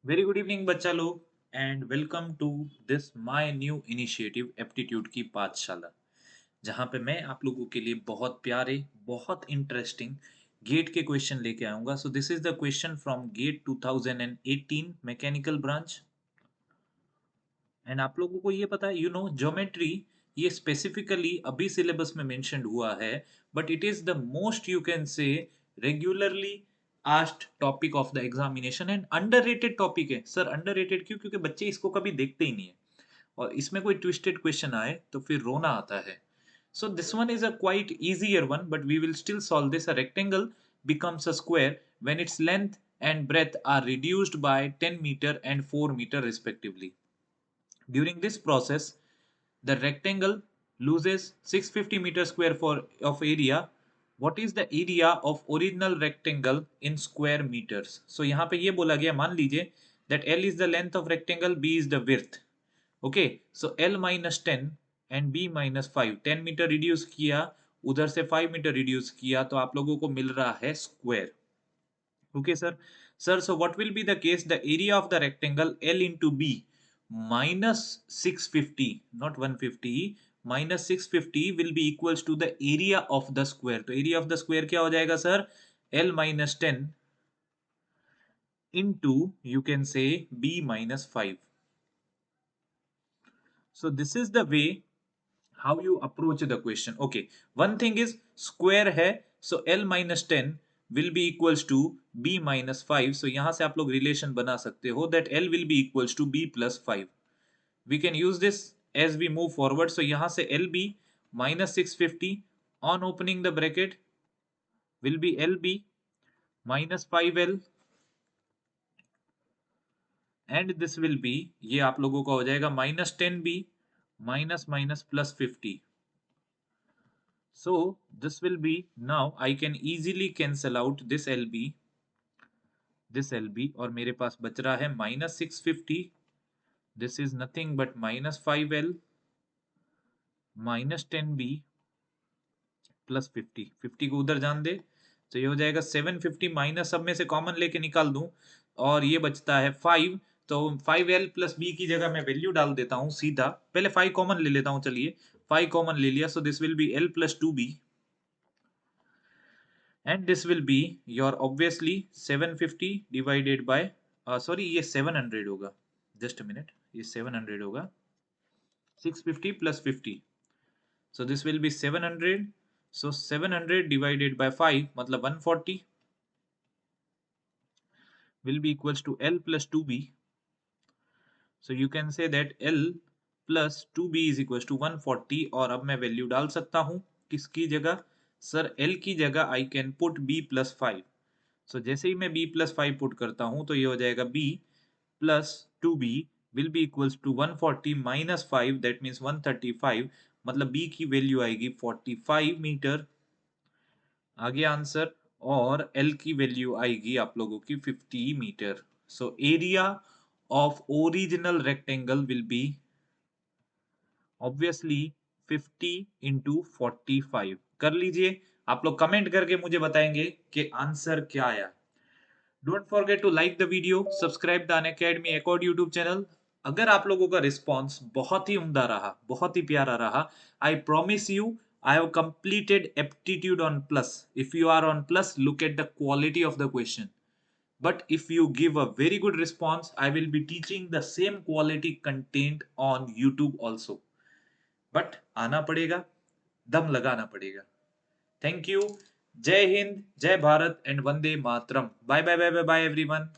Very good evening बच्चा लोग and welcome to this my new initiative aptitude की पाठशाला जहां पे मैं आप लोगों के लिए बहुत प्यारे बहुत इंटरेस्टिंग गेट के क्वेश्चन लेके आऊंगा। So this is the question from GATE 2018 mechanical branch. And आप लोगों को ये पता है ज्योमेट्री ये स्पेसिफिकली अभी सिलेबस में मेंशन्ड हुआ है, but it is the most you can say regularly asked topic of the examination and underrated topic है। सर अंडररेटेड क्यों? क्योंकि बच्चे इसको कभी देखते ही नहीं है और इसमें कोई ट्विस्टेड क्वेश्चन आए तो फिर रोना आता है। So this one is a quite easier one, but we will still solve this. A rectangle becomes a square when its length and breadth are reduced by 10 meter and 4 meter respectively. During this process, the rectangle loses 650 meter square of area. What is the area of original rectangle in square meters? So यहाँ पे ये बोला गया, मान लीजिए that L is the length of rectangle, B is the width. Okay, so L minus 10 and B minus 5, 10 metre reduce किया, उधर से 5 मीटर रिड्यूस किया, तो आप लोगों को मिल रहा है square. Okay, sir. Sir, so what will be the case? The area of the rectangle L into B minus 650, not 150, minus 650 will be equals to the area of the square. तो area of the square क्या हो जाएगा sir? L minus 10 into you can say B minus 5. So this is the way how you approach the question. Okay, one thing is square है, so L minus 10 will be equals to B minus 5. So यहाँ से आप लोग relation बना सकते हो that L will be equals to B plus 5. We can use this as we move forward. So यहाँ से LB minus 650 on opening the bracket will be LB minus 5L and this will be, ये आप लोगों का हो जाएगा minus 10B minus minus plus 50. So this will be, now I can easily cancel out this LB और मेरे पास बच रहा है minus 650. This is nothing but minus 5L minus 10B plus 50. 50 को उधर जान दे तो ये हो जाएगा 750 माइनस सब में से कॉमन लेके निकाल दूं और ये बचता है 5। तो 5L प्लस B की जगह मैं वैल्यू डाल देता हूं सीधा, पहले 5 कॉमन ले लेता हूं। चलिए 5 कॉमन ले लिया, so this will be L plus 2B and this will be your obviously 750 divided by sorry ये 700 होगा, just a minute, ये 700 होगा, 650 plus 50, so this will be 700. So 700 divided by 5 मतलब 140 will be equals to L plus 2B. So you can say that L plus 2B is equals to 140 और अब मैं value डाल सकता हूं किसकी जगह? सर L की जगह I can put B plus 5. So जैसे ही मैं B plus 5 पुट करता हूं तो ये हो जाएगा B plus 2B will be equals to 140 minus 5, that means 135, मतलब B की वैल्यू आएगी 45 मीटर, आ गया आंसर, और L की वैल्यू आएगी आप लोगों की 50 metre. So area of original rectangle will be obviously 50 into 45। कर लीजिए, आप लोग कमेंट करके मुझे बताएंगे कि आंसर क्या आया। Don't forget to like the video, subscribe the Unacademy accord YouTube channel. अगर आप लोगों का रिस्पॉन्स बहुत ही उम्दा रहा, बहुत ही प्यारा रहा, I promise you I have completed aptitude on plus. If you are on plus, look at the quality of the question. But if you give a very good response, I will be teaching the same quality content on YouTube also. But आना पड़ेगा, दम लगाना पड़ेगा। Thank you. जय हिंद, जय Bharat and Vande Mataram. Bye bye bye bye bye everyone.